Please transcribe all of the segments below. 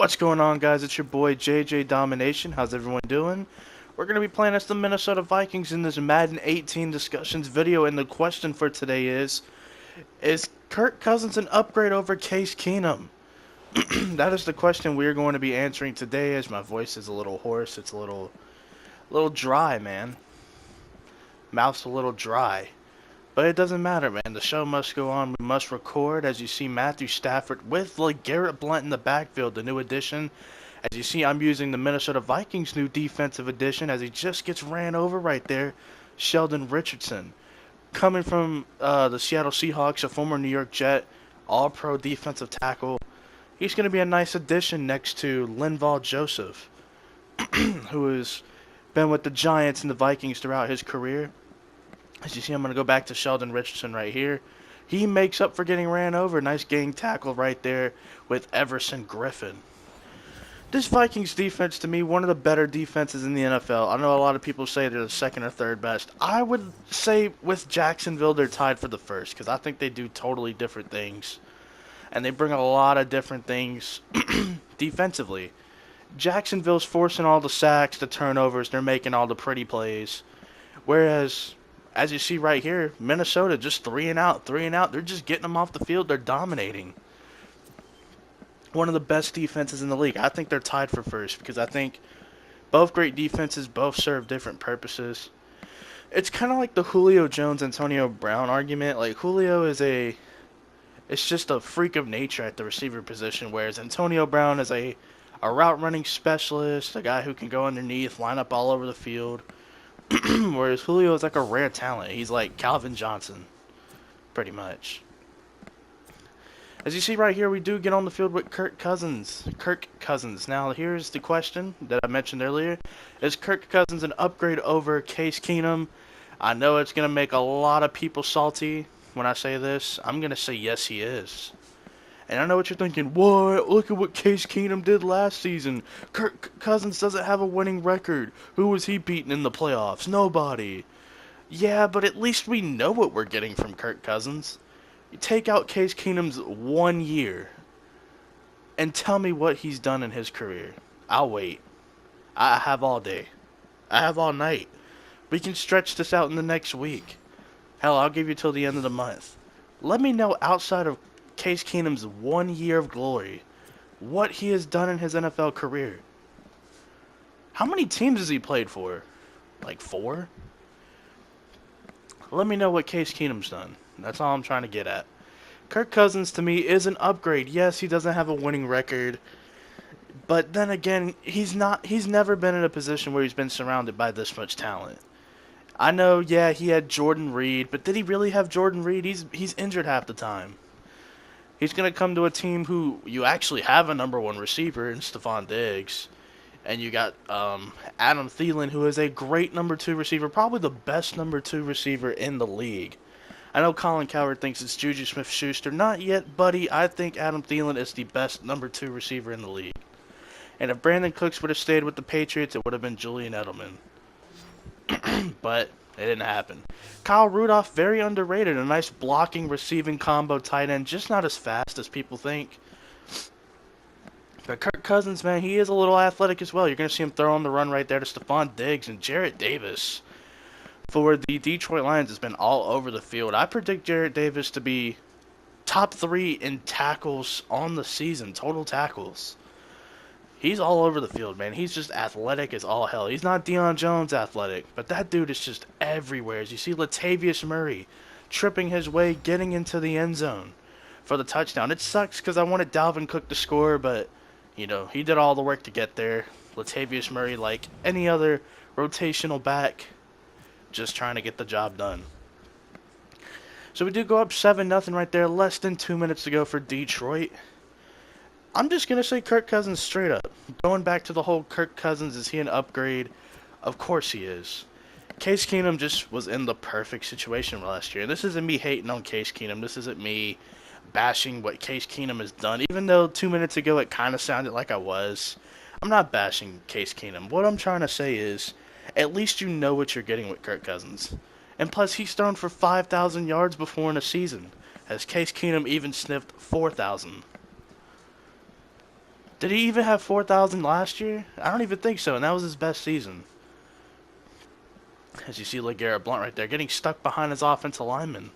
What's going on, guys? It's your boy JJ Domination. How's everyone doing? We're going to be playing as the Minnesota Vikings in this Madden 18 discussions video, and the question for today is Kirk Cousins an upgrade over Case Keenum? That is the question we're going to be answering today, as my voice is a little hoarse. It's a little dry, man. Mouth's a little dry. But it doesn't matter, man. The show must go on. We must record. As you see, Matthew Stafford with Garrett Blount in the backfield, the new addition. As you see, I'm using the Minnesota Vikings' new defensive addition as he just gets ran over right there. Sheldon Richardson. Coming from the Seattle Seahawks, a former New York Jet, all-pro defensive tackle. He's going to be a nice addition next to Linval Joseph, who has been with the Giants and the Vikings throughout his career. As you see, I'm going to go back to Sheldon Richardson right here. He makes up for getting ran over. Nice gang tackle right there with Everson Griffin. This Vikings defense, to me, one of the better defenses in the NFL. I know a lot of people say they're the second or third best. I would say with Jacksonville, they're tied for the first because I think they do totally different things. And they bring a lot of different things defensively. Jacksonville's forcing all the sacks, the turnovers. They're making all the pretty plays. Whereas, as you see right here, Minnesota just 3 and out. They're just getting them off the field. They're dominating. One of the best defenses in the league. I think they're tied for first because I think both great defenses both serve different purposes. It's kind of like the Julio Jones, Antonio Brown argument. Like, Julio it's just a freak of nature at the receiver position, whereas Antonio Brown is a route running specialist, a guy who can go underneath, line up all over the field. Whereas Julio is like a rare talent. He's like Calvin Johnson, pretty much. As you see right here, we do get on the field with Kirk Cousins. Now, here's the question that I mentioned earlier. Is Kirk Cousins an upgrade over Case Keenum? I know it's going to make a lot of people salty when I say this. I'm going to say yes, he is. And I know what you're thinking. What? Look at what Case Keenum did last season. Kirk Cousins doesn't have a winning record. Who was he beating in the playoffs? Nobody. Yeah, but at least we know what we're getting from Kirk Cousins. You take out Case Keenum's 1 year and tell me what he's done in his career. I'll wait. I have all day. I have all night. We can stretch this out in the next week. Hell, I'll give you till the end of the month. Let me know outside of Case Keenum's 1 year of glory what he has done in his NFL career. How many teams has he played for? Like 4? Let me know what Case Keenum's done. That's all I'm trying to get at. Kirk Cousins, to me, is an upgrade. Yes, he doesn't have a winning record. But then again, he's never been in a position where he's been surrounded by this much talent. I know, yeah, he had Jordan Reed, but did he really have Jordan Reed? He's injured half the time. He's going to come to a team who you actually have a number 1 receiver in Stephon Diggs. And you got Adam Thielen, who is a great number 2 receiver, probably the best number 2 receiver in the league. I know Colin Cowherd thinks it's Juju Smith-Schuster. Not yet, buddy. I think Adam Thielen is the best number 2 receiver in the league. And if Brandon Cooks would have stayed with the Patriots, it would have been Julian Edelman. But it didn't happen. Kyle Rudolph, very underrated. A nice blocking, receiving combo tight end. Just not as fast as people think. But Kirk Cousins, man, he is a little athletic as well. You're going to see him throw on the run right there to Stephon Diggs. And Jarrett Davis, for the Detroit Lions, has been all over the field. I predict Jarrett Davis to be top 3 in tackles on the season, total tackles. He's all over the field, man. He's just athletic as all hell. He's not Deion Jones athletic, but that dude is just everywhere. As you see Latavius Murray tripping his way, getting into the end zone for the touchdown. It sucks because I wanted Dalvin Cook to score, but, you know, he did all the work to get there. Latavius Murray, like any other rotational back, just trying to get the job done. So we do go up 7-0 right there. Less than 2 minutes to go for Detroit. I'm just going to say Kirk Cousins straight up. Going back to the whole Kirk Cousins, is he an upgrade? Of course he is. Case Keenum just was in the perfect situation last year. This isn't me hating on Case Keenum. This isn't me bashing what Case Keenum has done. Even though 2 minutes ago it kind of sounded like I was. I'm not bashing Case Keenum. What I'm trying to say is, at least you know what you're getting with Kirk Cousins. And plus, he's thrown for 5,000 yards before in a season. As Case Keenum even sniffed 4,000. Did he even have 4,000 last year? I don't even think so, and that was his best season. As you see LeGarrette Blount right there, getting stuck behind his offensive lineman.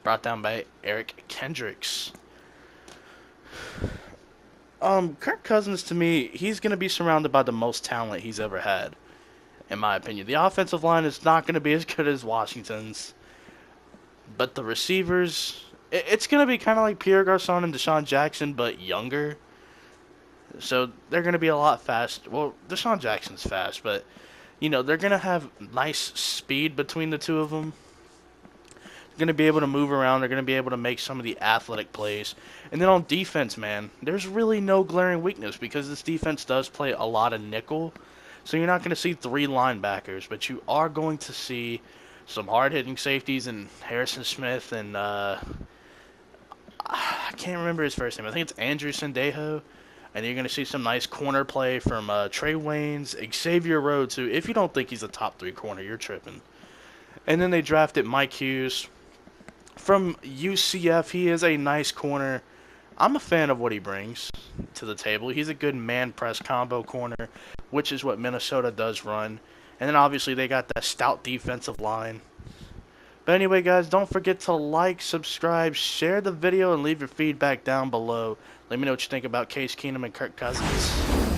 Brought down by Eric Kendricks. Kirk Cousins, to me, he's going to be surrounded by the most talent he's ever had, in my opinion. The offensive line is not going to be as good as Washington's, but the receivers, it's going to be kind of like Pierre Garçon and Deshaun Jackson, but younger. So they're going to be a lot fast. Well, Deshaun Jackson's fast, but, you know, they're going to have nice speed between the two of them. Going to be able to move around. They're going to be able to make some of the athletic plays. And then on defense, man, there's really no glaring weakness because this defense does play a lot of nickel. So you're not going to see 3 linebackers, but you are going to see some hard-hitting safeties and Harrison Smith and I can't remember his first name. I think it's Andrew Sendejo. And you're going to see some nice corner play from Trey Waynes, Xavier Rhodes, who, if you don't think he's a top 3 corner, you're tripping. And then they drafted Mike Hughes from UCF. He is a nice corner. I'm a fan of what he brings to the table. He's a good man-press combo corner, which is what Minnesota does run. And then obviously they got that stout defensive line. But anyway, guys, don't forget to like, subscribe, share the video, and leave your feedback down below. Let me know what you think about Case Keenum and Kirk Cousins.